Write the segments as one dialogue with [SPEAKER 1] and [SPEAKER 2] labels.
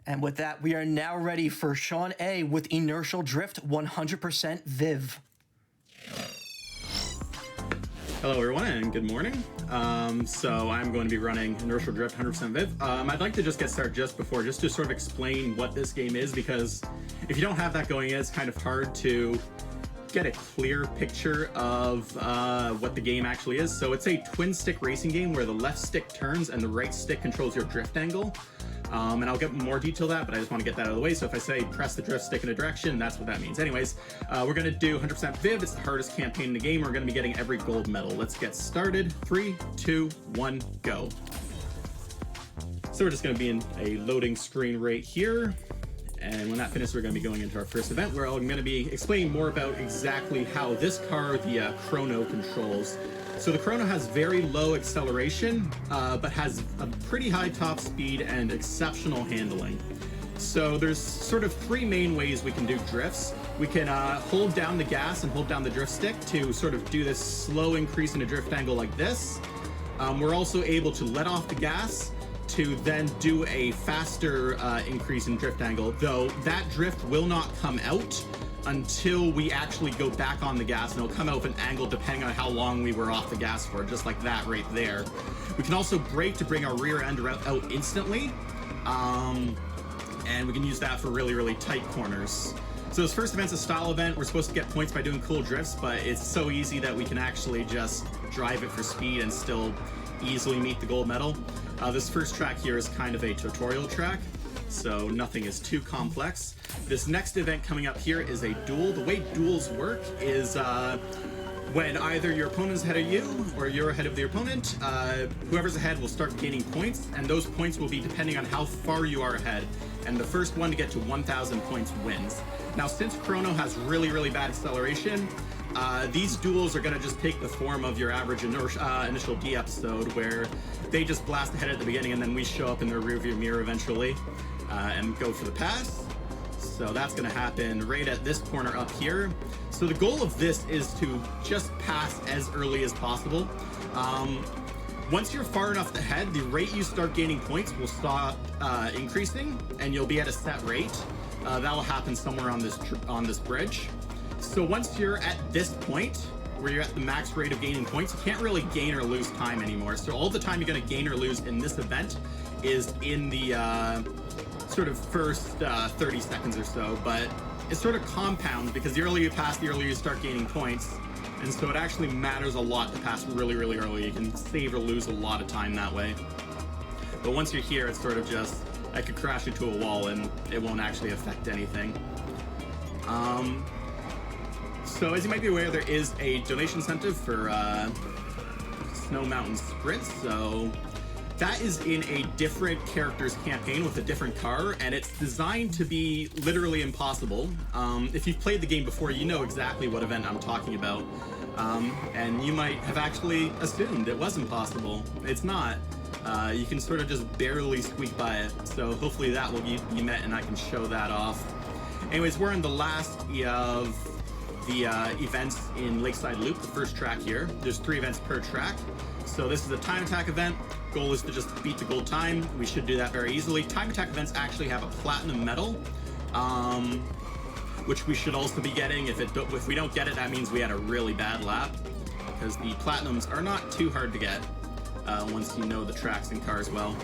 [SPEAKER 1] And with that, we are now ready for Sean A. with Inertial Drift 100% Viv.
[SPEAKER 2] Hello everyone and good morning. So I'm going to be running Inertial Drift 100% Viv. I'd like to just get started just to sort of explain what this game is, because if you don't have that going in, it's kind of hard to get a clear picture of what the game actually is. So it's a twin stick racing game where the left stick turns and the right stick controls your drift angle. And I'll get more detail to that, but I just want to get that out of the way. So if I say press the drift stick in a direction, that's what that means. Anyways, we're going to do 100% Viv. It's the hardest campaign in the game. We're going to be getting every gold medal. Let's get started. 3, 2, 1, go. So we're just going to be in a loading screen right here. And when that finishes, we're going to be going into our first event, where I'm going to be explaining more about exactly how this car, the Chrono, controls. So the Chrono has very low acceleration, but has a pretty high top speed and exceptional handling. So there's sort of 3 main ways we can do drifts. We can hold down the gas and hold down the drift stick to sort of do this slow increase in a drift angle like this. We're also able to let off the gas to then do a faster increase in drift angle, though that drift will not come out until we actually go back on the gas, and it'll come out with an angle depending on how long we were off the gas for, just like that right there. We can also brake to bring our rear end out instantly, and we can use that for really, really tight corners. So this first event's a style event. We're supposed to get points by doing cool drifts, but it's so easy that we can actually just drive it for speed and still easily meet the gold medal. This first track here is kind of a tutorial track, so nothing is too complex. This next event coming up here is a duel. The way duels work is when either your opponent's ahead of you or you're ahead of the opponent, whoever's ahead will start gaining points, and those points will be depending on how far you are ahead. And the first one to get to 1,000 points wins. Now, since Chrono has really, really bad acceleration, these duels are going to just take the form of your average Initial D episode, where they just blast ahead at the beginning and then we show up in their rearview mirror eventually and go for the pass. So that's going to happen right at this corner up here. So the goal of this is to just pass as early as possible. Once you're far enough ahead, the rate you start gaining points will stop increasing, and you'll be at a set rate. That'll happen somewhere on this bridge. So once you're at this point, where you're at the max rate of gaining points, you can't really gain or lose time anymore. So all the time you're going to gain or lose in this event is in the sort of first 30 seconds or so, but it sort of compounds, because the earlier you pass, the earlier you start gaining points. And so it actually matters a lot to pass really, really early. You can save or lose a lot of time that way. But once you're here, it's sort of just, I could crash into a wall and it won't actually affect anything. So as you might be aware, there is a donation incentive for Snow Mountain Sprint. So that is in a different character's campaign with a different car, and it's designed to be literally impossible. If you've played the game before, you know exactly what event I'm talking about. And you might have actually assumed it was impossible. It's not. You can sort of just barely squeak by it. So hopefully that will be met and I can show that off. Anyways, we're on the last of the events in Lakeside Loop, the first track here. There's 3 events per track. So this is a time attack event. Goal is to just beat the gold time. We should do that very easily. Time attack events actually have a platinum medal, which we should also be getting. If we don't get it, that means we had a really bad lap, because the platinums are not too hard to get once you know the tracks and cars well.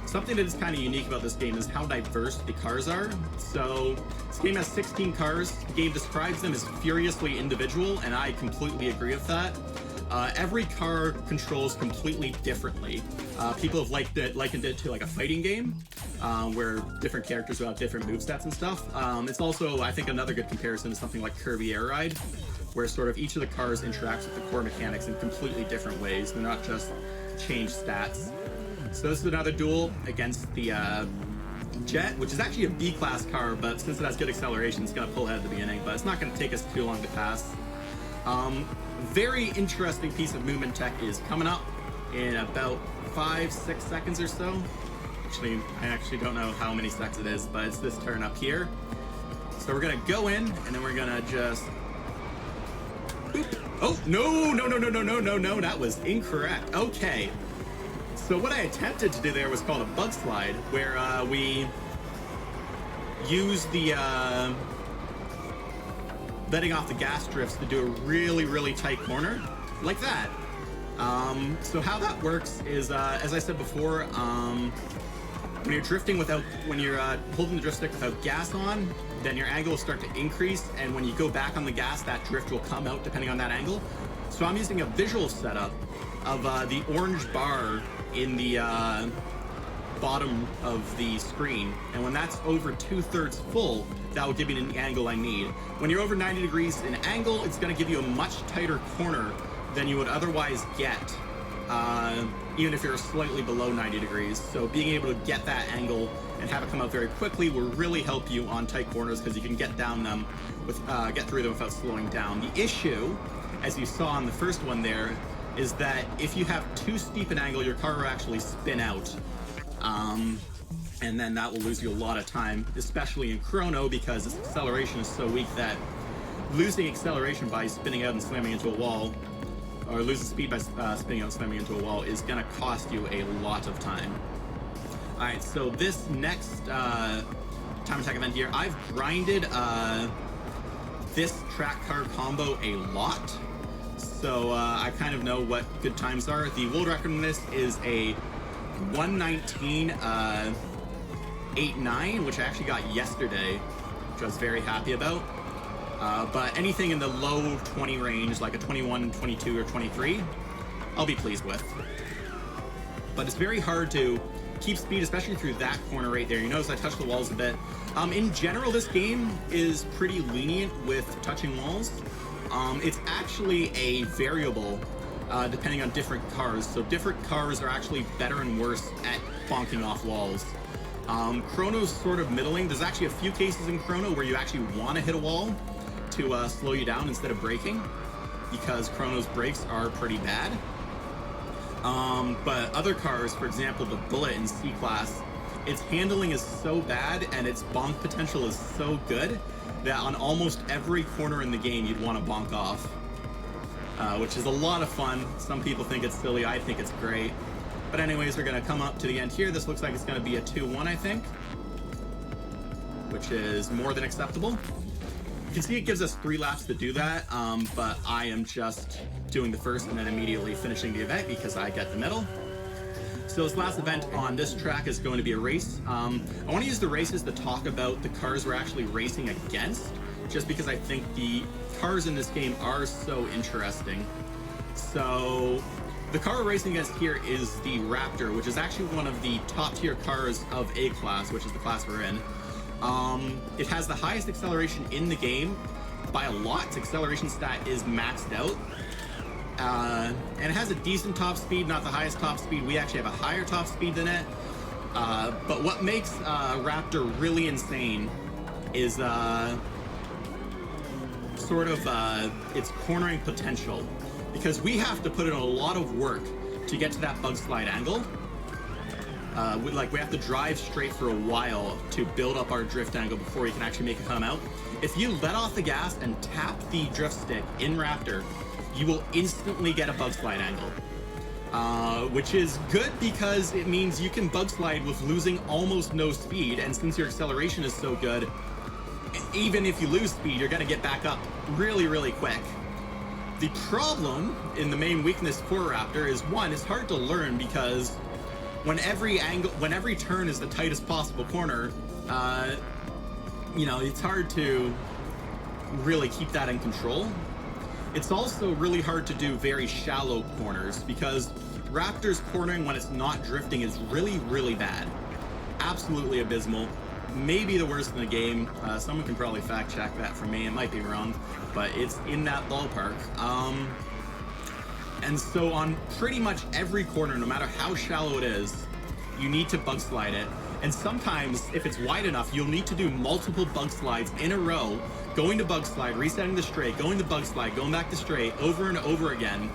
[SPEAKER 2] Something that is kind of unique about this game is how diverse the cars are. So this game has 16 cars. The game describes them as furiously individual, and I completely agree with that. Every car controls completely differently. People have likened it to like a fighting game, where different characters will have different movesets and stuff. It's also, I think, another good comparison to something like Kirby Air Ride, where sort of each of the cars interacts with the core mechanics in completely different ways. They're not just changed stats. So this is another duel against the Jet, which is actually a B-class car, but since it has good acceleration, it's going to pull ahead at the beginning, but it's not going to take us too long to pass. Very interesting piece of movement tech is coming up in about 5-6 seconds or so. Actually, I actually don't know how many seconds it is, but it's this turn up here. So we're going to go in, and then we're going to just... Boop. Oh, no, that was incorrect. Okay. So what I attempted to do there was called a bug slide, where we use the letting off the gas drifts to do a really, really tight corner, like that. So how that works is, as I said before, when you're drifting when you're holding the drift stick without gas on, then your angle will start to increase, and when you go back on the gas, that drift will come out depending on that angle. So I'm using a visual setup of the orange bar in the bottom of the screen, and when that's over 2/3 full, that will give me the angle I need. When you're over 90 degrees in angle, it's going to give you a much tighter corner than you would otherwise get, even if you're slightly below 90 degrees. So being able to get that angle and have it come out very quickly will really help you on tight corners, because you can get down them get through them without slowing down. The issue, as you saw on the first one there, is that if you have too steep an angle, your car will actually spin out. And then that will lose you a lot of time, especially in chrono, because its acceleration is so weak that losing acceleration by spinning out and slamming into a wall, or losing speed by spinning out and slamming into a wall, is going to cost you a lot of time. Alright, so this next time attack event here, I've grinded this track car combo a lot, so I kind of know what good times are. The world record in this is a 119.89, which I actually got yesterday, which I was very happy about. But anything in the low 20 range, like a 21, 22, or 23, I'll be pleased with. But it's very hard to keep speed, especially through that corner right there. You notice I touched the walls a bit. In general, this game is pretty lenient with touching walls. It's actually a variable depending on different cars. So different cars are actually better and worse at bonking off walls. Chrono's sort of middling. There's actually a few cases in Chrono where you actually want to hit a wall to slow you down instead of braking, because Chrono's brakes are pretty bad. But other cars, for example, the Bullet in C-Class, its handling is so bad and its bonk potential is so good that on almost every corner in the game you'd want to bonk off. Which is a lot of fun. Some people think it's silly, I think it's great. But anyways, we're going to come up to the end here. This looks like it's going to be a 2-1, I think, which is more than acceptable. You can see it gives us 3 laps to do that, but I am just doing the first and then immediately finishing the event because I get the medal. So this last event on this track is going to be a race. I want to use the races to talk about the cars we're actually racing against, just because I think the cars in this game are so interesting. So the car we're racing against here is the Raptor, which is actually one of the top tier cars of A-Class, which is the class we're in. It has the highest acceleration in the game by a lot. Its acceleration stat is maxed out. And it has a decent top speed, not the highest top speed. We actually have a higher top speed than it. But what makes Raptor really insane is its cornering potential. Because we have to put in a lot of work to get to that bug slide angle. We have to drive straight for a while to build up our drift angle before we can actually make it come out. If you let off the gas and tap the drift stick in Raptor, you will instantly get a bug slide angle. Which is good because it means you can bug slide with losing almost no speed, and since your acceleration is so good, even if you lose speed, you're going to get back up really, really quick. The problem in the main weakness for Raptor is, one, it's hard to learn because when every turn is the tightest possible corner, it's hard to really keep that in control. It's also really hard to do very shallow corners because Raptor's cornering when it's not drifting is really, really bad. Absolutely abysmal. Maybe the worst in the game. Someone can probably fact check that for me. It might be wrong, but it's in that ballpark. And so on pretty much every corner, no matter how shallow it is, you need to bug slide it. And sometimes, if it's wide enough, you'll need to do multiple bug slides in a row, going to bug slide, resetting the straight, going to bug slide, going back to straight, over and over again,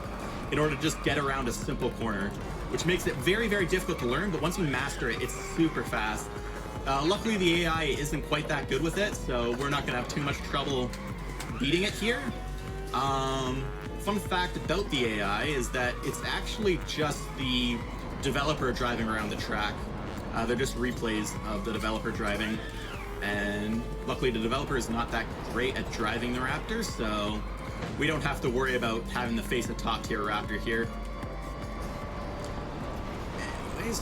[SPEAKER 2] in order to just get around a simple corner, which makes it very, very difficult to learn, but once you master it, it's super fast. Luckily, the AI isn't quite that good with it, so we're not going to have too much trouble beating it here. Fun fact about the AI is that it's actually just the developer driving around the track. They're just replays of the developer driving, And luckily the developer is not that great at driving the Raptor, so we don't have to worry about having to face a top tier Raptor here. Anyways,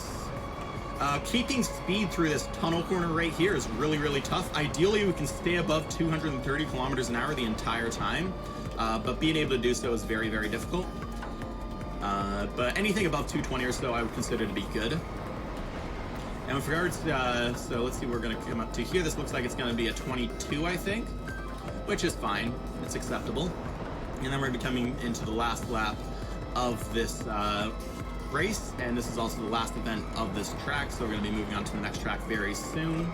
[SPEAKER 2] keeping speed through this tunnel corner right here is really, really tough. Ideally, we can stay above 230 kilometers an hour the entire time, but being able to do so is very, very difficult. But anything above 220 or so I would consider to be good. And with regards to, so let's see what we're going to come up to here. This looks like it's going to be a 22, I think, which is fine. It's acceptable. And then we're going to be coming into the last lap of this race, and this is also the last event of this track, so we're going to be moving on to the next track very soon.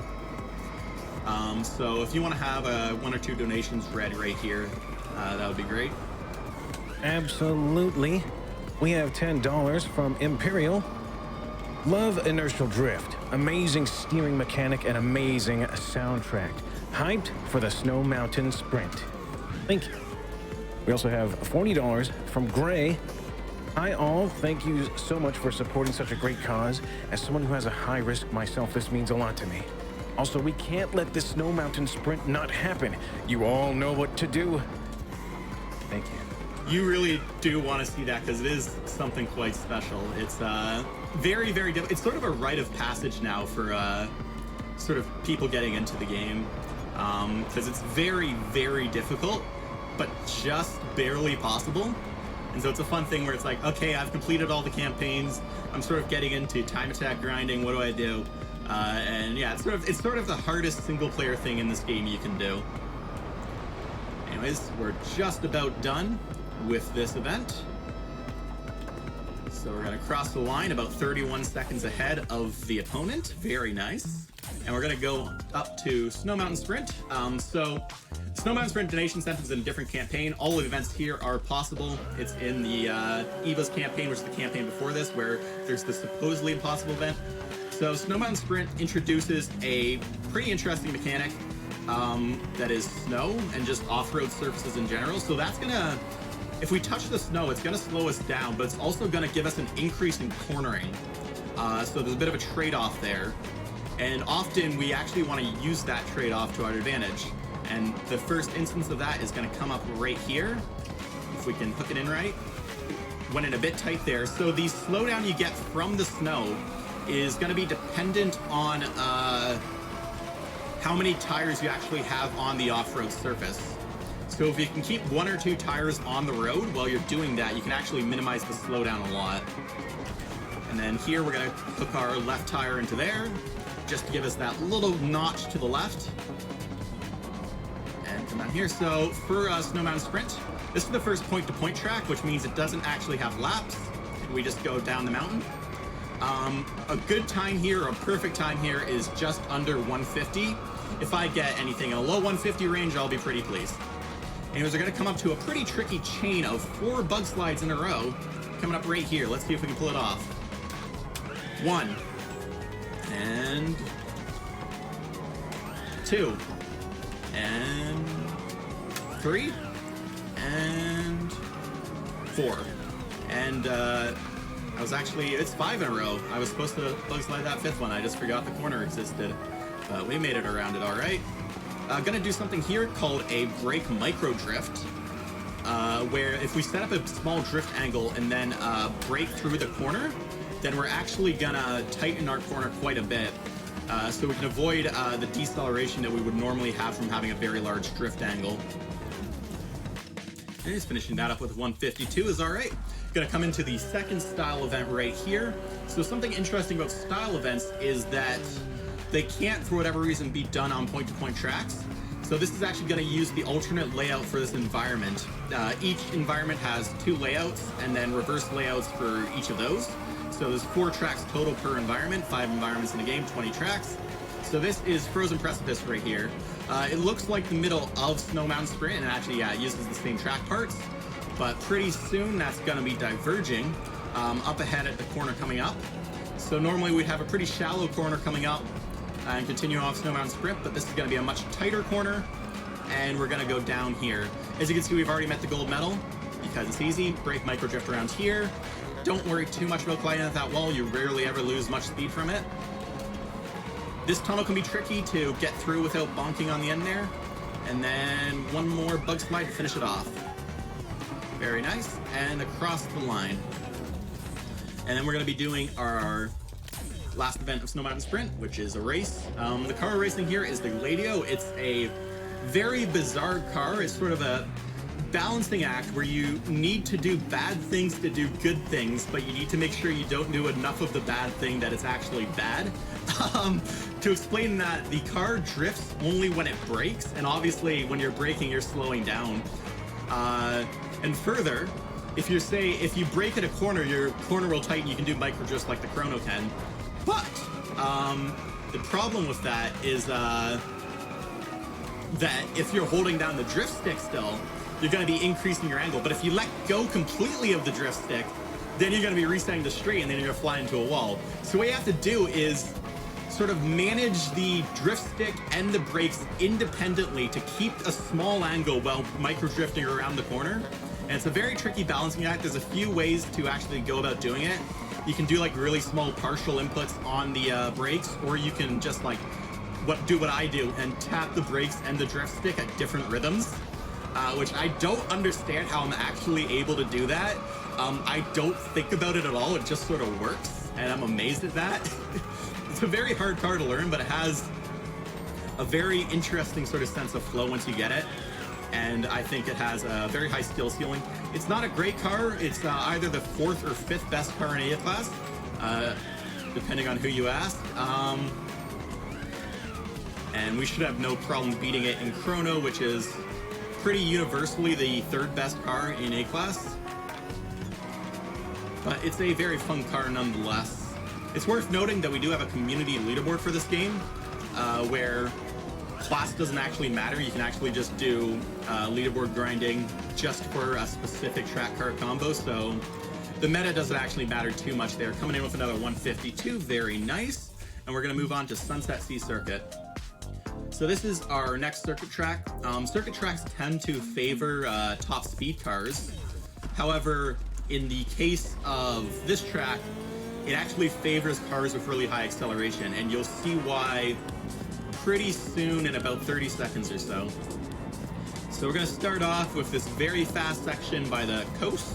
[SPEAKER 2] So if you want to have one or two donations read right here, that would be great.
[SPEAKER 3] Absolutely. We have $10 from Imperial. Love Inertial Drift. Amazing steering mechanic and amazing soundtrack. Hyped for the Snow Mountain Sprint. Thank you. We also have $40 from Gray. Hi all, thank you so much for supporting such a great cause. As someone who has a high risk myself, this means a lot to me. Also, we can't let the Snow Mountain Sprint not happen. You all know what to do. Thank you.
[SPEAKER 2] You really do want to see that because it is something quite special. It's very, very difficult. It's sort of a rite of passage now for sort of people getting into the game because it's very, very difficult, but just barely possible. And so it's a fun thing where it's like, okay, I've completed all the campaigns. I'm sort of getting into time attack grinding. What do I do? And yeah, it's sort of the hardest single player thing in this game you can do. Anyways, we're just about done with this event. So we're going to cross the line about 31 seconds ahead of the opponent. Very nice. And we're going to go up to Snow Mountain Sprint. So Snow Mountain Sprint donation center is in a different campaign. All of the events here are possible. It's in the Eva's campaign, which is the campaign before this, where there's the supposedly impossible event. So Snow Mountain Sprint introduces a pretty interesting mechanic that is snow and just off-road surfaces in general. So that's going to, if we touch the snow, it's going to slow us down, but it's also going to give us an increase in cornering. So there's a bit of a trade-off there. And often we actually want to use that trade-off to our advantage. And the first instance of that is going to come up right here. If we can hook it in right. Went in a bit tight there. So the slowdown you get from the snow is going to be dependent on how many tires you actually have on the off-road surface. So if you can keep one or two tires on the road while you're doing that, you can actually minimize the slowdown a lot. And then here we're going to hook our left tire into there, just to give us that little notch to the left. And come down here. So for Snow Mountain Sprint, this is the first point-to-point track, which means it doesn't actually have laps. We just go down the mountain. A good time here, a perfect time here, is just under 150. If I get anything in a low 150 range, I'll be pretty pleased. Anyways, we're going to come up to a pretty tricky chain of 4 bug slides in a row, coming up right here. Let's see if we can pull it off. 1. And 2. And 3. And 4. And I was actually, it's 5 in a row. I was supposed to bug slide that 5th one. I just forgot the corner existed. But we made it around it all right. Gonna do something here called a brake micro drift, where if we set up a small drift angle and then brake through the corner, then we're actually gonna tighten our corner quite a bit, so we can avoid the deceleration that we would normally have from having a very large drift angle. And just finishing that up with 152 is all right. Gonna come into the second style event right here. So something interesting about style events is that they can't, for whatever reason, be done on point-to-point tracks. So this is actually going to use the alternate layout for this environment. Each environment has 2 layouts and then reverse layouts for each of those. So there's 4 tracks total per environment, 5 environments in the game, 20 tracks. So this is Frozen Precipice right here. It looks like the middle of Snow Mountain Sprint, and actually, yeah, it uses the same track parts. But pretty soon that's going to be diverging up ahead at the corner coming up. So normally we'd have a pretty shallow corner coming up and continue off Snow Mountain Sprint, but this is going to be a much tighter corner, and we're going to go down here. As you can see, we've already met the gold medal because it's easy. Brake micro drift around here. Don't worry too much about gliding at that wall. You rarely ever lose much speed from it. This tunnel can be tricky to get through without bonking on the end there. And then one more bug slide to finish it off. Very nice. And across the line. And then we're going to be doing our last event of Snow Mountain Sprint, which is a race. The car we're racing here is the Gladio. It's a very bizarre car. It's sort of a balancing act where you need to do bad things to do good things, but you need to make sure you don't do enough of the bad thing that it's actually bad. To explain that, the car drifts only when it brakes, and obviously when you're braking, you're slowing down. And further, if you brake at a corner, your corner will tighten, you can do micro drifts like the Chrono can. But the problem with that is that if you're holding down the drift stick still, you're going to be increasing your angle. But if you let go completely of the drift stick, then you're going to be resetting the straight, and then you're going to fly into a wall. So what you have to do is sort of manage the drift stick and the brakes independently to keep a small angle while micro drifting around the corner. And it's a very tricky balancing act. There's a few ways to actually go about doing it. You can do like really small partial inputs on the brakes, or you can just like do what I do and tap the brakes and the drift stick at different rhythms. Which I don't understand how I'm actually able to do that. I don't think about it at all. It just sort of works, and I'm amazed at that. It's a very hard car to learn, but it has a very interesting sort of sense of flow once you get it. And I think it has a very high skill ceiling. It's not a great car. It's either the 4th or 5th best car in A class, depending on who you ask. And we should have no problem beating it in Chrono, which is pretty universally the 3rd best car in A class. But it's a very fun car nonetheless. It's worth noting that we do have a community leaderboard for this game, where class doesn't actually matter. You can actually just do leaderboard grinding just for a specific track car combo, so the meta doesn't actually matter too much there. Coming in with another 152, very nice. And we're going to move on to Sunset Sea Circuit. So this is our next circuit track. Circuit tracks tend to favor top speed cars. However, in the case of this track, it actually favors cars with really high acceleration, and you'll see why pretty soon in about 30 seconds or so. So we're going to start off with this very fast section by the coast.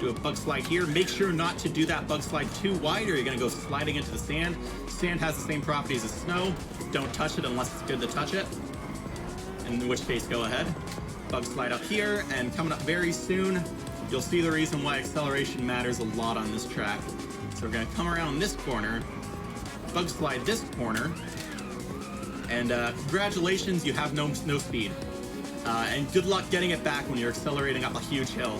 [SPEAKER 2] Do a bug slide here. Make sure not to do that bug slide too wide, or you're going to go sliding into the sand. Sand has the same properties as snow. Don't touch it unless it's good to touch it, in which case go ahead. Bug slide up here, and coming up very soon, you'll see the reason why acceleration matters a lot on this track. So we're going to come around this corner, bug slide this corner, and congratulations, you have no speed. And good luck getting it back when you're accelerating up a huge hill.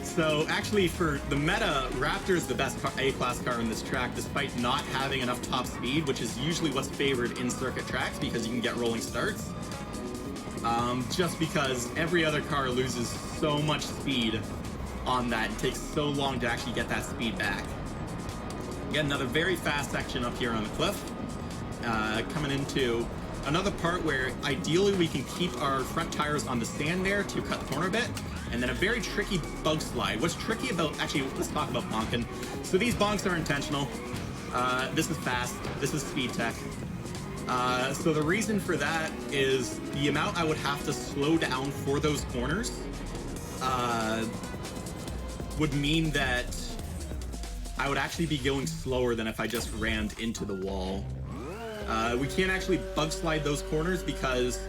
[SPEAKER 2] So actually, for the meta, Raptor is the best A-class car in this track, despite not having enough top speed, which is usually what's favored in circuit tracks because you can get rolling starts. Just because every other car loses so much speed on that, it takes so long to actually get that speed back. Get another very fast section up here on the cliff. Coming into another part where ideally we can keep our front tires on the sand there to cut the corner a bit, and then a very tricky bug slide. What's tricky about, actually, let's talk about bonking. So these bonks are intentional. This is fast, this is speed tech. So the reason for that is the amount I would have to slow down for those corners would mean that I would actually be going slower than if I just rammed into the wall. We can't actually bug slide those corners because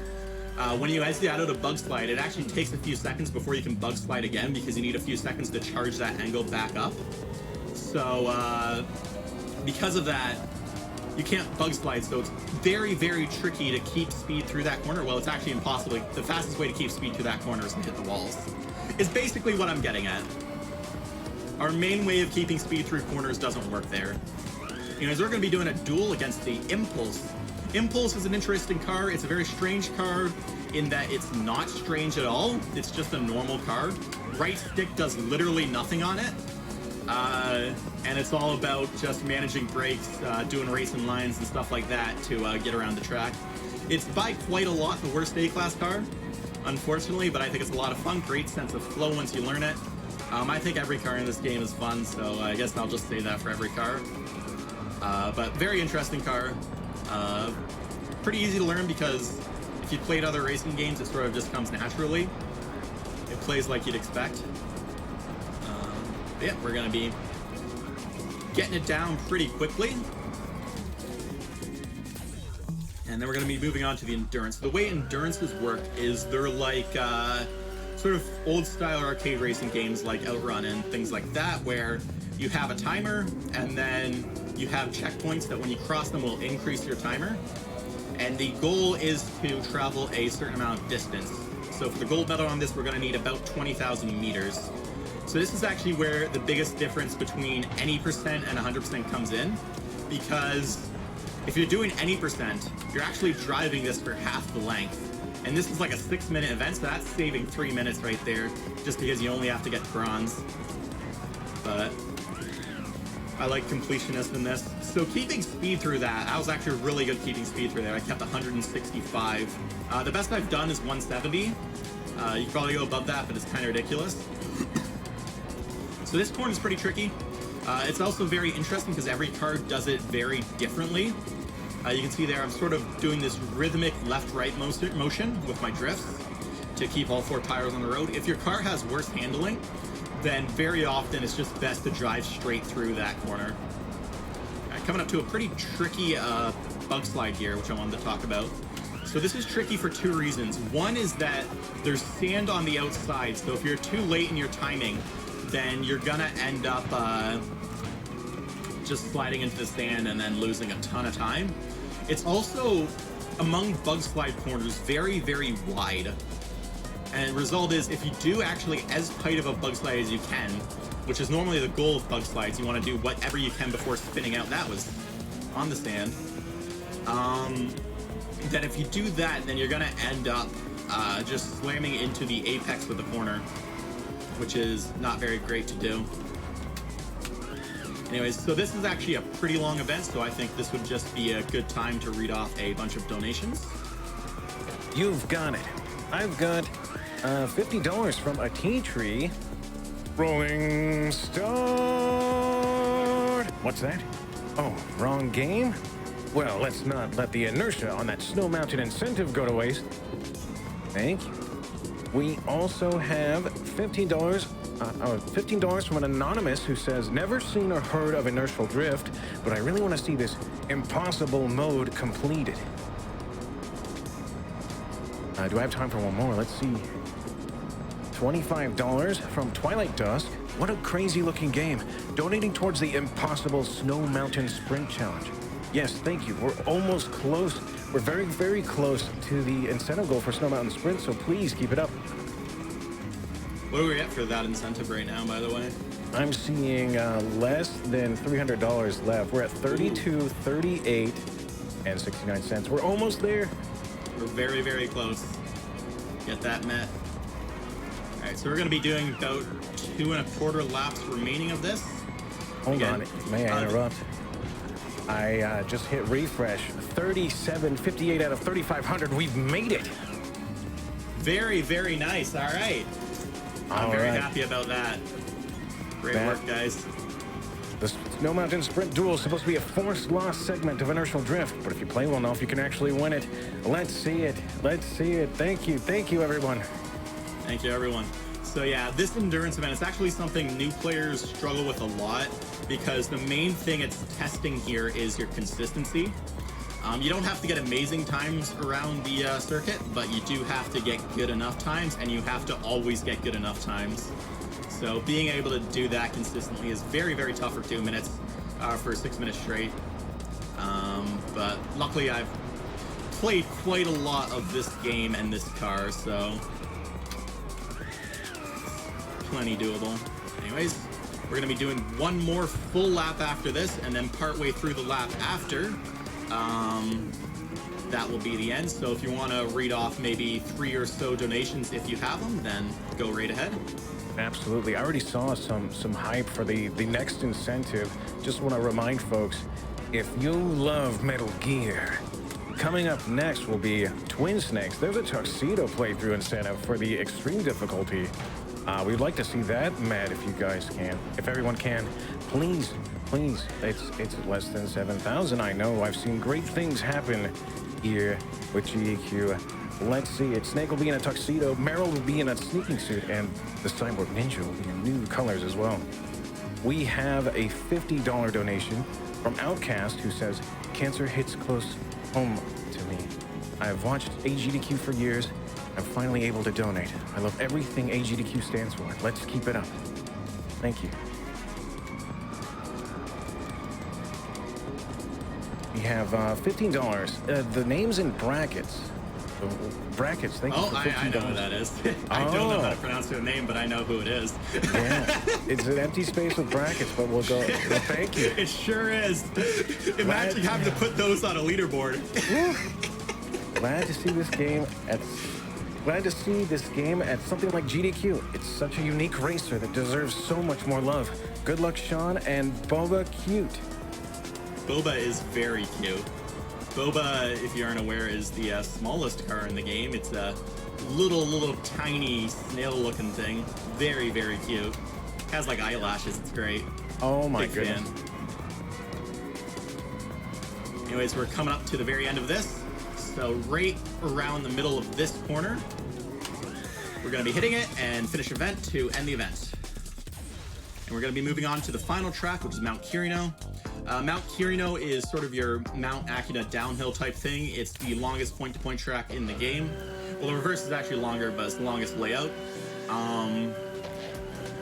[SPEAKER 2] when you exit out of a bug slide, it actually takes a few seconds before you can bug slide again because you need a few seconds to charge that angle back up. So because of that, you can't bug slide, so it's very, very tricky to keep speed through that corner. Well, it's actually impossible. The fastest way to keep speed through that corner is to hit the walls. It's basically what I'm getting at. Our main way of keeping speed through corners doesn't work there. Anyways, we're going to be doing a duel against the Impulse. Impulse is an interesting car. It's a very strange car in that it's not strange at all. It's just a normal car. Right stick does literally nothing on it. And it's all about just managing brakes, doing racing lines and stuff like that to get around the track. It's by quite a lot the worst A-class car, unfortunately, but I think it's a lot of fun. Great sense of flow once you learn it. I think every car in this game is fun, so I guess I'll just say that for every car. But very interesting car. Pretty easy to learn because if you played other racing games, it sort of just comes naturally. It plays like you'd expect. Yeah, we're gonna be getting it down pretty quickly. And then we're gonna be moving on to the endurance. The way endurances work is they're like sort of old style arcade racing games like Outrun and things like that, where you have a timer and then you have checkpoints that when you cross them will increase your timer. And the goal is to travel a certain amount of distance. So for the gold medal on this, we're gonna need about 20,000 meters. So this is actually where the biggest difference between any percent and 100% comes in, because if you're doing any percent, you're actually driving this for half the length. And this is like a 6-minute event, so that's saving 3 minutes right there, just because you only have to get bronze. But I like completionist in this. So keeping speed through that, I was actually really good keeping speed through there. I kept 165. The best I've done is 170. You can probably go above that, but it's kind of ridiculous. So this corner is pretty tricky. It's also very interesting because every car does it very differently. You can see there I'm sort of doing this rhythmic left-right motion with my drifts to keep all 4 tires on the road. If your car has worse handling, then very often it's just best to drive straight through that corner. Coming up to a pretty tricky bug slide here, which I wanted to talk about. So this is tricky for 2 reasons. One is that there's sand on the outside, so if you're too late in your timing, then you're gonna end up just sliding into the sand and then losing a ton of time. It's also, among bug slide corners, very, very wide. And the result is, if you do actually as tight of a bug slide as you can, which is normally the goal of bug slides, you want to do whatever you can before spinning out. That was on the sand. That if you do that, then you're gonna end up just slamming into the apex of the corner, which is not very great to do. Anyways, so this is actually a pretty long event, so I think this would just be a good time to read off a bunch of donations.
[SPEAKER 3] You've got it. I've got $50 from a tea tree. Rolling start. What's that? Oh, wrong game? Well, let's not let the inertia on that Snow Mountain incentive go to waste. Thank you. We also have $15 from an anonymous who says, never seen or heard of Inertial Drift, but I really want to see this impossible mode completed. Do I have time for one more? Let's see. $25 from Twilight Dusk. What a crazy looking game. Donating towards the impossible Snow Mountain Sprint Challenge. Yes, thank you. We're almost close. We're very, very close to the incentive goal for Snow Mountain Sprint, so please keep it up.
[SPEAKER 2] What do we get for that incentive right now, by the way?
[SPEAKER 3] I'm seeing less than $300 left. We're at $32, $38, and 69 cents. We're almost there.
[SPEAKER 2] We're very, very close. Get that met. All right, so we're going to be doing about 2 1/4 laps remaining of this.
[SPEAKER 3] Hold on, may I interrupt? I just hit refresh. 37.58 out of 3,500. We've made it.
[SPEAKER 2] Very, very nice. All right. I'm very happy about that. Great work, guys.
[SPEAKER 3] The Snow Mountain Sprint Duel is supposed to be a forced loss segment of Inertial Drift, but if you play well enough, you can actually win it. Let's see it. Let's see it. Thank you, everyone.
[SPEAKER 2] Thank you, everyone. So yeah, this endurance event is actually something new players struggle with a lot, because the main thing it's testing here is your consistency. You don't have to get amazing times around the circuit, but you do have to get good enough times, and you have to always get good enough times. So being able to do that consistently is very, very tough for 2 minutes, for 6 minutes straight. But luckily I've played quite a lot of this game and this car, so plenty doable. Anyways, we're gonna be doing one more full lap after this, and then partway through the lap after, that will be the end. So if you want to read off maybe 3 or so donations, if you have them, then go right ahead.
[SPEAKER 3] Absolutely. I already saw some hype for the next incentive. Just want to remind folks, if you love Metal Gear, coming up next will be Twin Snakes. There's a Tuxedo playthrough incentive for the extreme difficulty. We'd like to see that, Matt, if you guys can. If everyone can, please please. It's less than 7,000. I know. I've seen great things happen here with GDQ. Let's see it. Snake will be in a tuxedo. Meryl will be in a sneaking suit, and the Cyborg Ninja will be in new colors as well. We have a $50 donation from Outcast, who says, "Cancer hits close home to me. I've watched AGDQ for years. I'm finally able to donate. I love everything AGDQ stands for. Let's keep it up. Thank you." We have $15. The name's in brackets. So, brackets, thank you for $15.
[SPEAKER 2] I know who that is. I don't know how to pronounce their name, but I know who it is.
[SPEAKER 3] Yeah, it's an empty space with brackets, but we'll go. Well, thank you.
[SPEAKER 2] It sure is. Imagine having to put those on a leaderboard.
[SPEAKER 3] Glad to see this game at something like GDQ. It's such a unique racer that deserves so much more love. Good luck, Sean, and Boba Cute.
[SPEAKER 2] Boba is very cute. Boba, if you aren't aware, is the smallest car in the game. It's a little tiny snail-looking thing. Very, very cute. Has like eyelashes. It's great.
[SPEAKER 3] Oh my
[SPEAKER 2] Big
[SPEAKER 3] goodness.
[SPEAKER 2] fan. Anyways, we're coming up to the very end of this. So right around the middle of this corner, we're going to be hitting it and finish event to end the event. And we're going to be moving on to the final track, which is Mount Kirino. Mount Kirino is sort of your Mount Acuna downhill type thing. It's the longest point-to-point track in the game. Well, the reverse is actually longer, but it's the longest layout.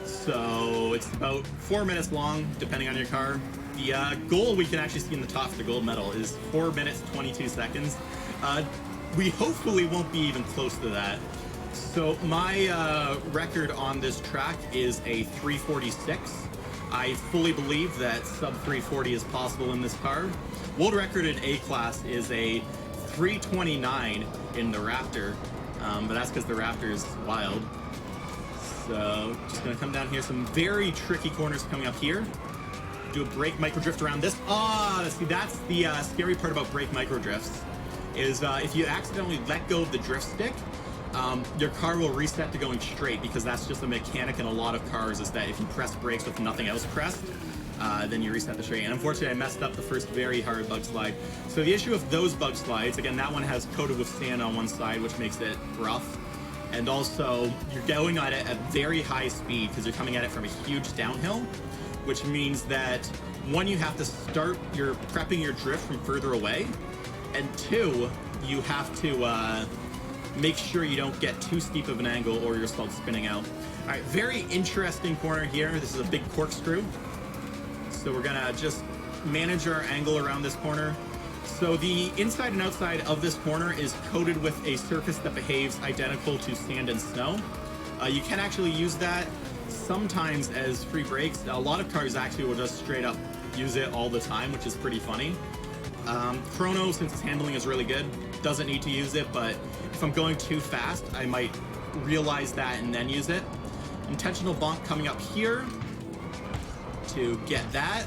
[SPEAKER 2] So it's about 4 minutes long, depending on your car. The goal we can actually see in the top of the gold medal is 4 minutes, 22 seconds. We hopefully won't be even close to that. So my record on this track is a 346. I fully believe that sub 340 is possible in this car. World record in A-Class is a 329 in the Raptor, but that's because the Raptor is wild. So just gonna come down here, some very tricky corners coming up here. Do a brake micro drift around this. See, that's the scary part about brake micro drifts, is if you accidentally let go of the drift stick, your car will reset to going straight, because that's just a mechanic in a lot of cars, is that if you press brakes with nothing else pressed, then you reset the straight. And unfortunately, I messed up the first very hard bug slide. So the issue with those bug slides, again, that one has coated with sand on one side, which makes it rough. And also, you're going at it at very high speed, because you're coming at it from a huge downhill, which means that, one, you have to start your prepping your drift from further away, and two, you have to make sure you don't get too steep of an angle or you'll start spinning out. All right, very interesting corner here. This is a big corkscrew. So we're gonna just manage our angle around this corner. So the inside and outside of this corner is coated with a surface that behaves identical to sand and snow. You can actually use that sometimes as free brakes. A lot of cars actually will just straight up use it all the time, which is pretty funny. Chrono, since its handling is really good, doesn't need to use it, but if I'm going too fast, I might realize that and then use it. Intentional bump coming up here to get that.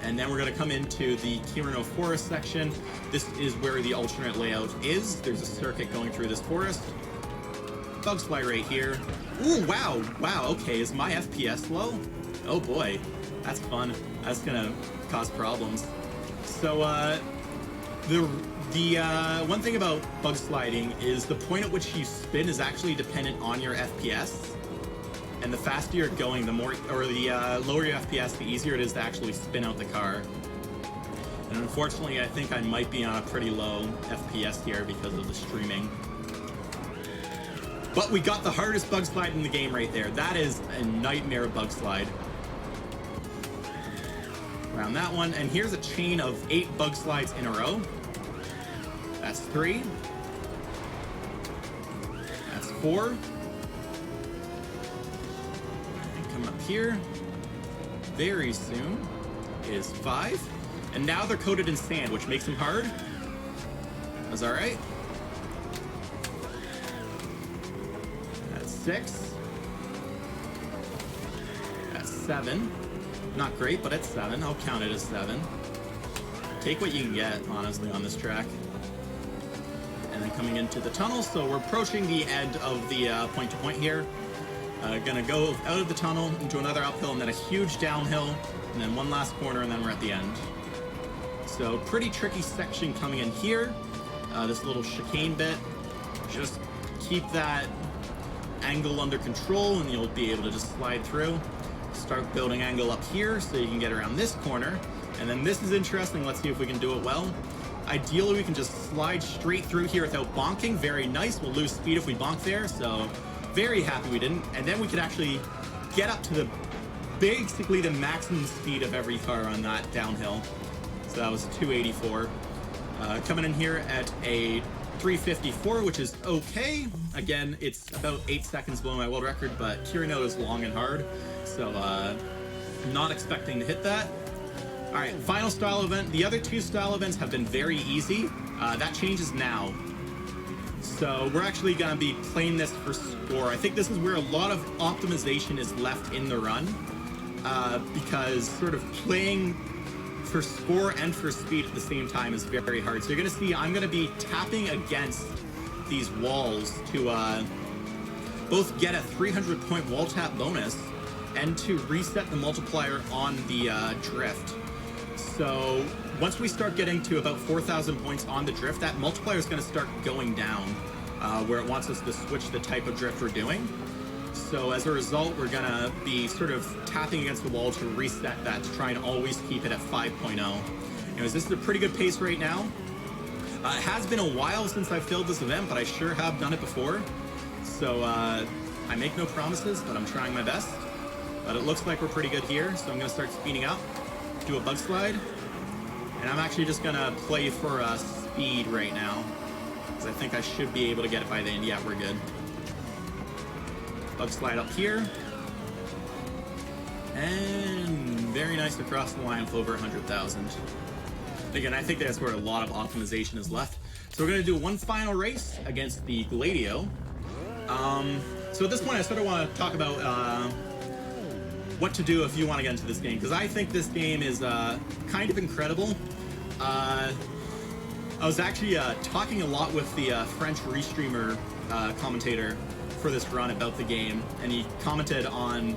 [SPEAKER 2] And then we're going to come into the Kirino Forest section. This is where the alternate layout is. There's a circuit going through this forest. Bug slide right here. Ooh, wow. Wow, okay, is my FPS low? Oh boy, that's fun. That's going to cause problems. So, the one thing about bug sliding is the point at which you spin is actually dependent on your FPS. And the faster you're going, the more, or the lower your FPS, the easier it is to actually spin out the car. And unfortunately, I think I might be on a pretty low FPS here because of the streaming. But we got the hardest bug slide in the game right there. That is a nightmare bug slide. Around that one, and here's a chain of 8 bug slides in a row. That's 3. That's 4. And come up here. Very soon is 5. And now they're coated in sand, which makes them hard. That's all right. That's 6. That's 7. Not great, but it's 7. I'll count it as 7. Take what you can get, honestly, on this track. And then coming into the tunnel, so we're approaching the end of the point-to-point here. Gonna go out of the tunnel into another uphill and then a huge downhill. and then one last corner, and then we're at the end. So pretty tricky section coming in here. This little chicane bit. Just keep that angle under control, and you'll be able to just slide through. Start building angle up here so you can get around this corner. And then this is interesting. Let's see if we can do it well. Ideally, we can just slide straight through here without bonking. Very nice. We'll lose speed if we bonk there, so very happy we didn't. And then we could actually get up to basically the maximum speed of every car on that downhill. So that was 284. Coming in here at a 354, which is okay. Again, it's about 8 seconds below my world record, but Kirino is long and hard, so not expecting to hit that. All right, final style event. The other two style events have been very easy. That changes now. So we're actually going to be playing this for score. I think this is where a lot of optimization is left in the run, because sort of playing for score and for speed at the same time is very hard. So you're going to see I'm going to be tapping against these walls to both get a 300-point wall tap bonus and to reset the multiplier on the drift. So once we start getting to about 4,000 points on the drift, that multiplier is going to start going down where it wants us to switch the type of drift we're doing. So as a result, we're going to be sort of tapping against the wall to reset that, to try and always keep it at 5.0. Anyways, this is a pretty good pace right now. It has been a while since I've filled this event, but I sure have done it before. So I make no promises, but I'm trying my best. But it looks like we're pretty good here, so I'm going to start speeding up, do a bug slide, and I'm actually just going to play for speed right now, because I think I should be able to get it by the end. Yeah, we're good. Bug slide up here, and very nice across the line with over 100,000. Again, I think that's where a lot of optimization is left. So we're going to do one final race against the Gladio. So at this point, I sort of want to talk about what to do if you want to get into this game, because I think this game is kind of incredible. I was actually talking a lot with the French restreamer commentator for this run about the game, and he commented on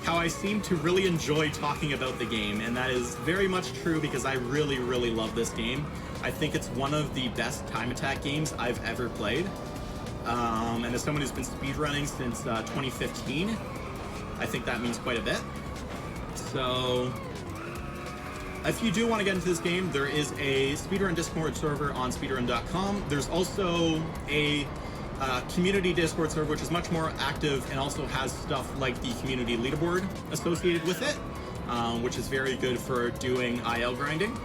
[SPEAKER 2] how I seem to really enjoy talking about the game, and that is very much true because I really, really love this game. I think it's one of the best time attack games I've ever played. And as someone who's been speedrunning since 2015, I think that means quite a bit. So if you do want to get into this game, there is a speedrun Discord server on speedrun.com. There's also a community Discord server, which is much more active and also has stuff like the community leaderboard associated with it, which is very good for doing IL grinding.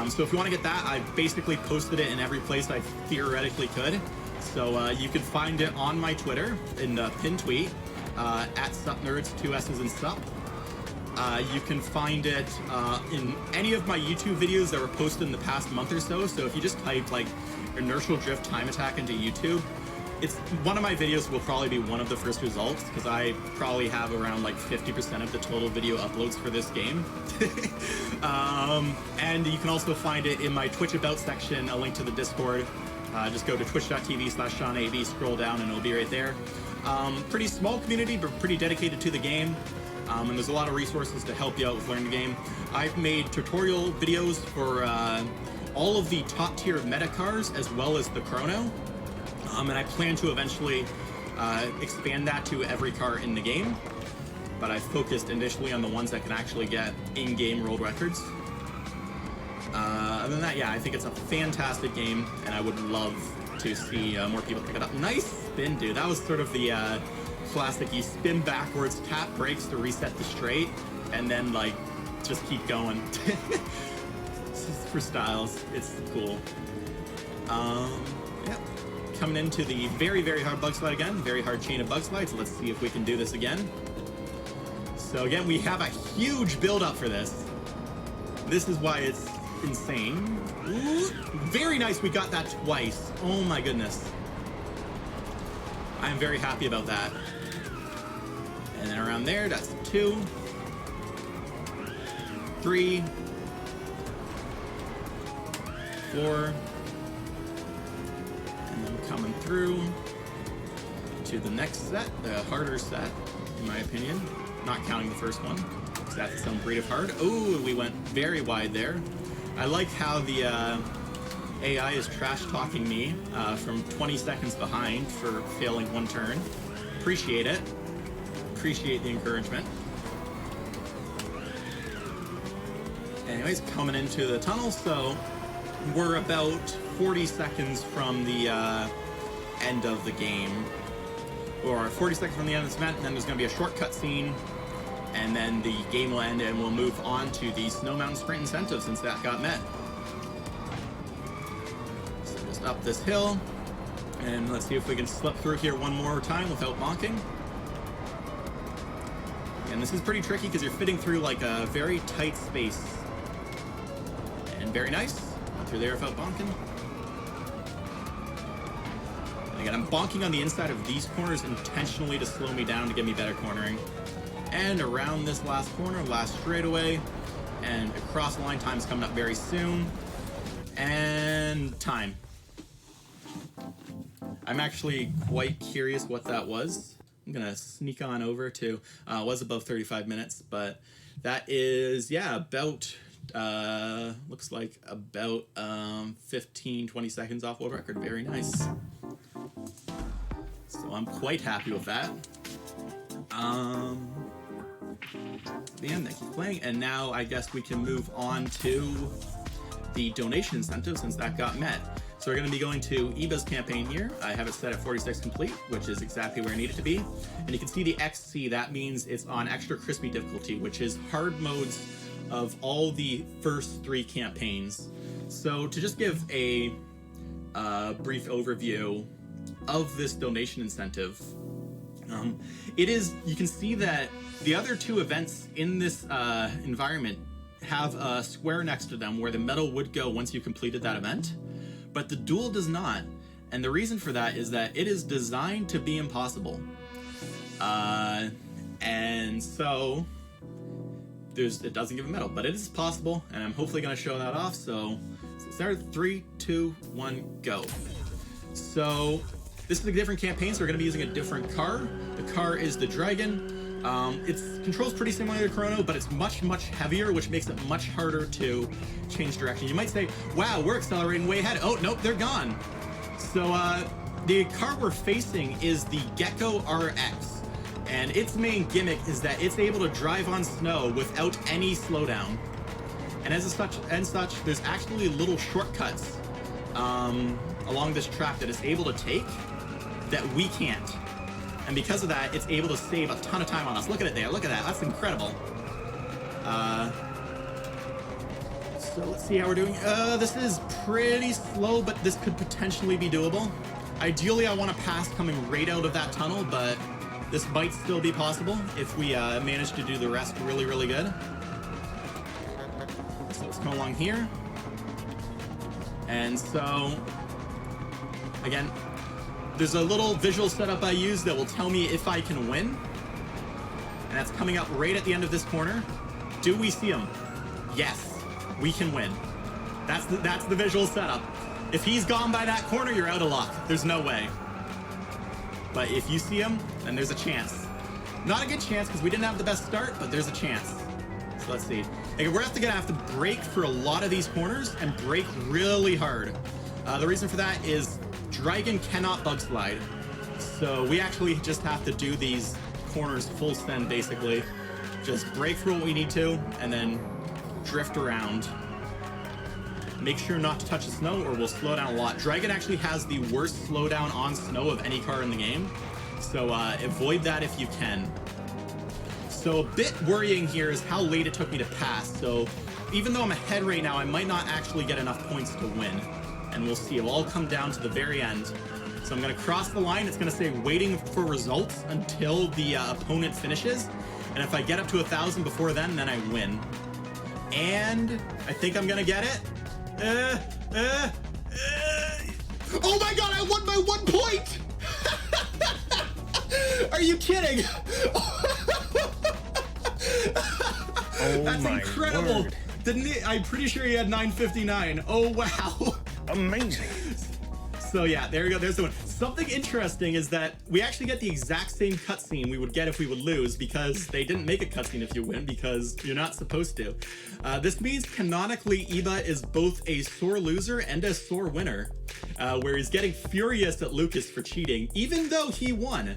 [SPEAKER 2] So if you want to get that, I basically posted it in every place I theoretically could. So you can find it on my Twitter in the pinned tweet, at SupNerds, 2 S's and Sup. You can find it in any of my YouTube videos that were posted in the past month or so. So if you just type like Inertial Drift Time Attack into YouTube, it's one of my videos will probably be one of the first results, because I probably have around like 50% of the total video uploads for this game. And you can also find it in my Twitch About section, a link to the Discord. Just go to twitch.tv/SeanAB, scroll down, and it'll be right there. Pretty small community, but pretty dedicated to the game. And there's a lot of resources to help you out with learning the game. I've made tutorial videos for all of the top tier meta cars, as well as the chrono. And I plan to eventually expand that to every car in the game. But I focused initially on the ones that can actually get in-game world records. Other than that, yeah, I think it's a fantastic game, and I would love to see more people pick it up. Nice spin, dude. That was sort of the classic. You spin backwards, tap brakes to reset the straight, and then, like, just keep going. For styles, it's cool. Yeah. Coming into the very, very hard bug slide again. Very hard chain of bug slides. Let's see if we can do this again. So again, we have a huge build-up for this. This is why it's insane. Ooh, very nice, we got that twice. Oh my goodness. I am very happy about that. And then around there, that's 2, 3, 4. And then coming through to the next set, the harder set, in my opinion. Not counting the first one. That's its own breed of hard. Oh, we went very wide there. I like how the AI is trash-talking me from 20 seconds behind for failing one turn. Appreciate it. Appreciate the encouragement. Anyways, coming into the tunnel, so we're about 40 seconds from the end of the game. Or 40 seconds from the end of this event, and then there's going to be a shortcut scene, and then the game will end, and we'll move on to the Snow Mountain Sprint incentive since that got met. So just up this hill, and let's see if we can slip through here one more time without bonking. And this is pretty tricky because you're fitting through like a very tight space. And very nice. Went through there without bonking. And again, I'm bonking on the inside of these corners intentionally to slow me down to give me better cornering. And around this last corner, last straightaway, and across the line, time's coming up very soon. And time. I'm actually quite curious what that was. I'm gonna sneak on over to, it was above 35 minutes, but that is, yeah, about, looks like about 15, 20 seconds off world record. Very nice. So I'm quite happy with that. The end, thank you for playing. And now I guess we can move on to the donation incentive since that got met. So we're going to be going to Eba's campaign here. I have it set at 46 complete, which is exactly where I need it to be. And you can see the XC, that means it's on extra crispy difficulty, which is hard modes of all the first 3 campaigns. So to just give a brief overview of this donation incentive, it is, you can see that the other 2 events in this environment have a square next to them where the medal would go once you completed that event. But the duel does not, and the reason for that is that it is designed to be impossible. And so it doesn't give a medal, but it is possible, and I'm hopefully going to show that off. So start 3, 2, 1, go. So this is a different campaign, so we're going to be using a different car. The car is the Dragon. Its controls pretty similar to Chrono, but it's much, much heavier, which makes it much harder to change direction. You might say, wow, we're accelerating way ahead. Oh, nope, they're gone. So the car we're facing is the Gecko RX, and its main gimmick is that it's able to drive on snow without any slowdown. And as such, there's actually little shortcuts along this track that it's able to take that we can't. And because of that, it's able to save a ton of time on us. Look at it there. Look at that. That's incredible. So let's see how we're doing. This is pretty slow, but this could potentially be doable. Ideally, I want to pass coming right out of that tunnel, but this might still be possible if we manage to do the rest really, really good. So let's come along here. And so, again, there's a little visual setup I use that will tell me if I can win. And that's coming up right at the end of this corner. Do we see him? Yes, we can win. That's the visual setup. If he's gone by that corner, you're out of luck. There's no way. But if you see him, then there's a chance. Not a good chance because we didn't have the best start, but there's a chance. So let's see. Okay, we're gonna have to brake for a lot of these corners and brake really hard. The reason for that is Dragon cannot bug slide, so we actually just have to do these corners full send basically. Just brake through what we need to, and then drift around. Make sure not to touch the snow or we'll slow down a lot. Dragon actually has the worst slowdown on snow of any car in the game, so avoid that if you can. So a bit worrying here is how late it took me to pass, so even though I'm ahead right now, I might not actually get enough points to win. And we'll see. It'll all come down to the very end. So I'm going to cross the line. It's going to say waiting for results until the opponent finishes. And if I get up to 1,000 before then I win. And I think I'm going to get it. Oh my god, I won by 1 point! Are you kidding? That's incredible.
[SPEAKER 3] Word.
[SPEAKER 2] Didn't he? I'm pretty sure he had 959. Oh wow.
[SPEAKER 3] Amazing.
[SPEAKER 2] So yeah, there you go. There's the one. Something interesting is that we actually get the exact same cutscene we would get if we would lose, because they didn't make a cutscene if you win, because you're not supposed to. This means canonically Iba is both a sore loser and a sore winner, where he's getting furious at Lucas for cheating, even though he won.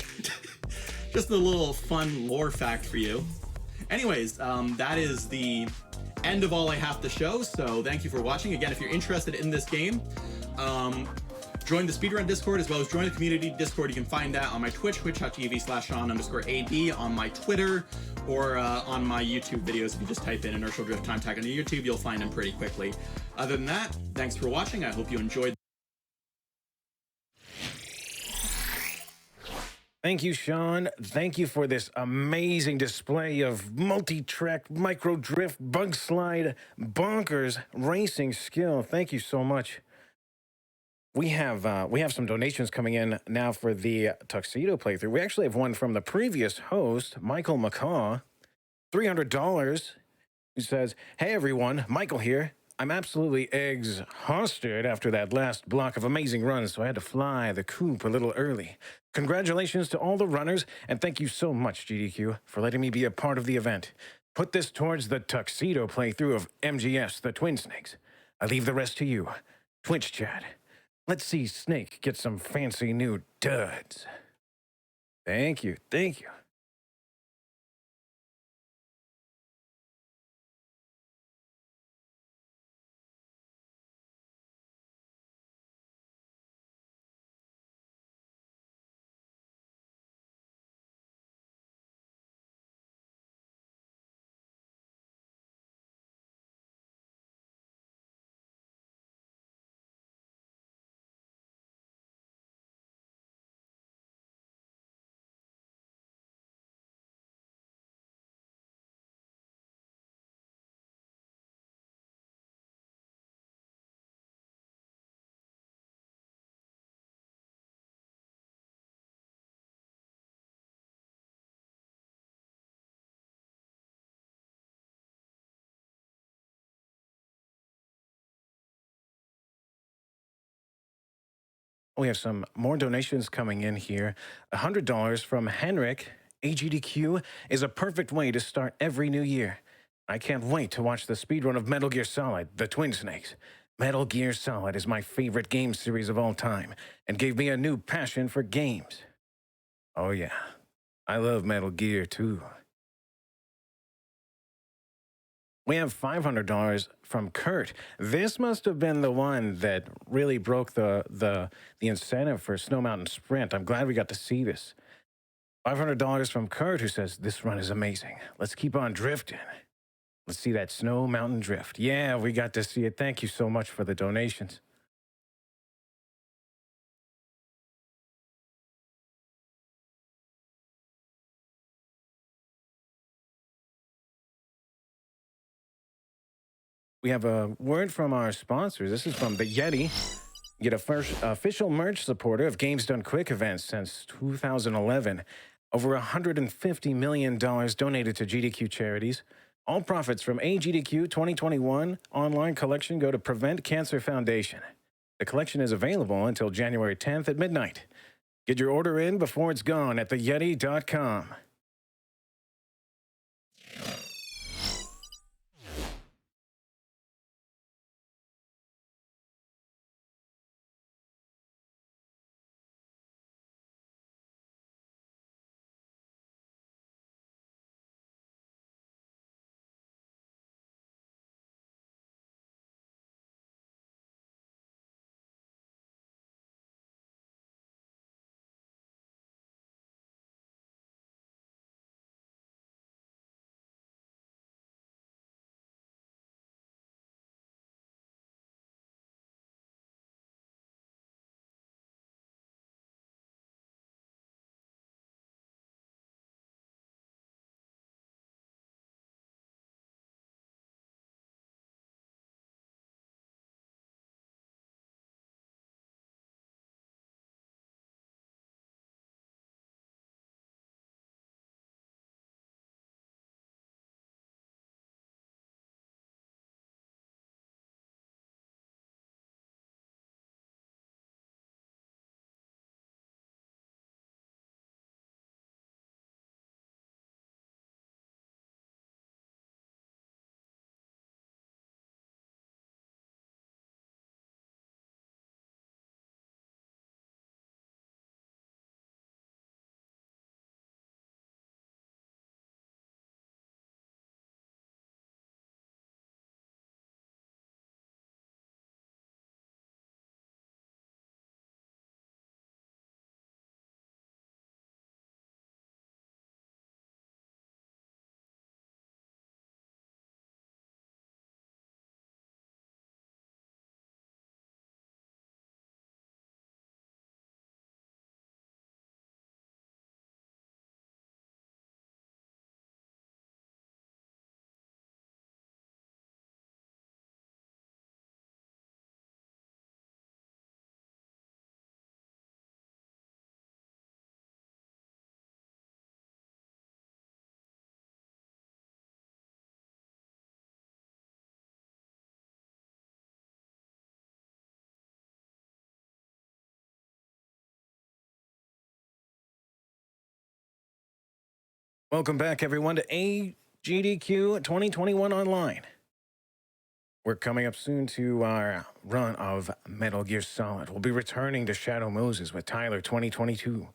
[SPEAKER 2] Just a little fun lore fact for you. Anyways, that is the end of all I have to show, so thank you for watching. Again, if you're interested in this game, join the Speedrun Discord, as well as join the community Discord. You can find that on my Twitch, twitch.tv/Sean_AD, on my Twitter, or on my YouTube videos. If you just type in Inertial Drift Time Tag on YouTube, you'll find them pretty quickly. Other than that, thanks for watching. I hope you enjoyed.
[SPEAKER 3] Thank you, Sean. Thank you for this amazing display of multi-track, micro drift, bug slide, bonkers racing skill. Thank you so much. We have some donations coming in now for the Tuxedo playthrough. We actually have one from the previous host, Michael McCaw, $300, who says, "Hey everyone, Michael here. I'm absolutely exhausted after that last block of amazing runs, so I had to fly the coop a little early. Congratulations to all the runners, and thank you so much, GDQ, for letting me be a part of the event. Put this towards the Tuxedo playthrough of MGS, the Twin Snakes. I leave the rest to you. Twitch chat. Let's see Snake get some fancy new duds." Thank you. Thank you. We have some more donations coming in here. $100 from Henrik. AGDQ is a perfect way to start every new year. I can't wait to watch the speedrun of Metal Gear Solid, The Twin Snakes. Metal Gear Solid is my favorite game series of all time and gave me a new passion for games. Oh yeah, I love Metal Gear too. We have $500 from Kurt. This must have been the one that really broke the incentive for Snow Mountain Sprint. I'm glad we got to see this. $500 from Kurt, who says, "This run is amazing. Let's keep on drifting. Let's see that Snow Mountain drift." Yeah, we got to see it. Thank you so much for the donations. We have a word from our sponsors. This is from the Yeti. Get a first official merch supporter of Games Done Quick events since 2011. Over $150 million donated to GDQ charities. All profits from AGDQ 2021 online collection go to Prevent Cancer Foundation. The collection is available until January 10th at midnight. Get your order in before it's gone at theyeti.com. Welcome back, everyone, to AGDQ 2021 Online. We're coming up soon to our run of Metal Gear Solid. We'll be returning to Shadow Moses with Tyler 2022.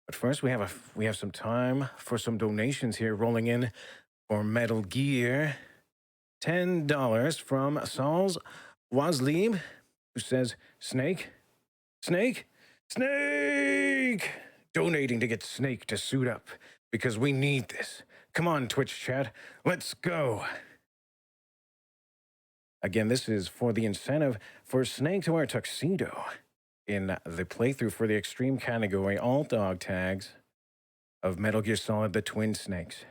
[SPEAKER 3] But first, we have some time for some donations here rolling in for Metal Gear. $10 from Saul's Wazlieb, who says, Snake, Snake, Snake! Donating to get Snake to suit up, because we need this. Come on, Twitch chat, let's go. Again, this is for the incentive for Snake to wear a tuxedo in the playthrough for the extreme category, all dog tags of Metal Gear Solid, the Twin Snakes.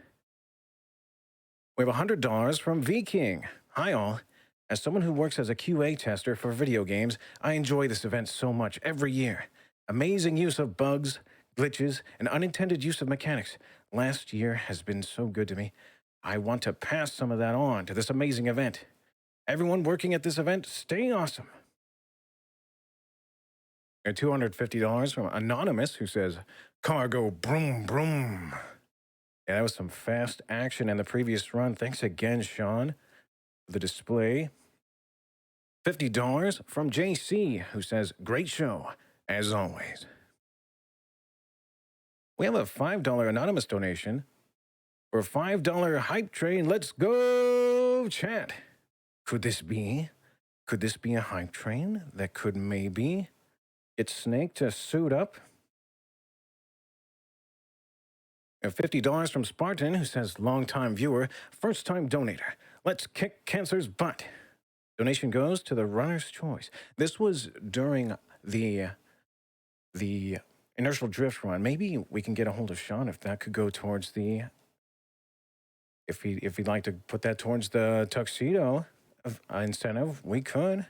[SPEAKER 3] We have $100 from V-King. Hi, all. As someone who works as a QA tester for video games, I enjoy this event so much every year. Amazing use of bugs, glitches, and unintended use of mechanics. Last year has been so good to me. I want to pass some of that on to this amazing event. Everyone working at this event, stay awesome. And $250 from Anonymous, who says, Cargo broom broom. Yeah, that was some fast action in the previous run. Thanks again, Sean, for the display. $50 from JC, who says, great show, as always. We have a $5 anonymous donation for a $5 hype train. Let's go, chat. Could this be a hype train that could maybe get Snake to suit up? And $50 from Spartan, who says, long-time viewer, first-time donator. Let's kick cancer's butt. Donation goes to the runner's choice. This was during the Inertial Drift run. Maybe we can get a hold of Sean if that could go towards the... If he'd like to put that towards the tuxedo incentive, we could.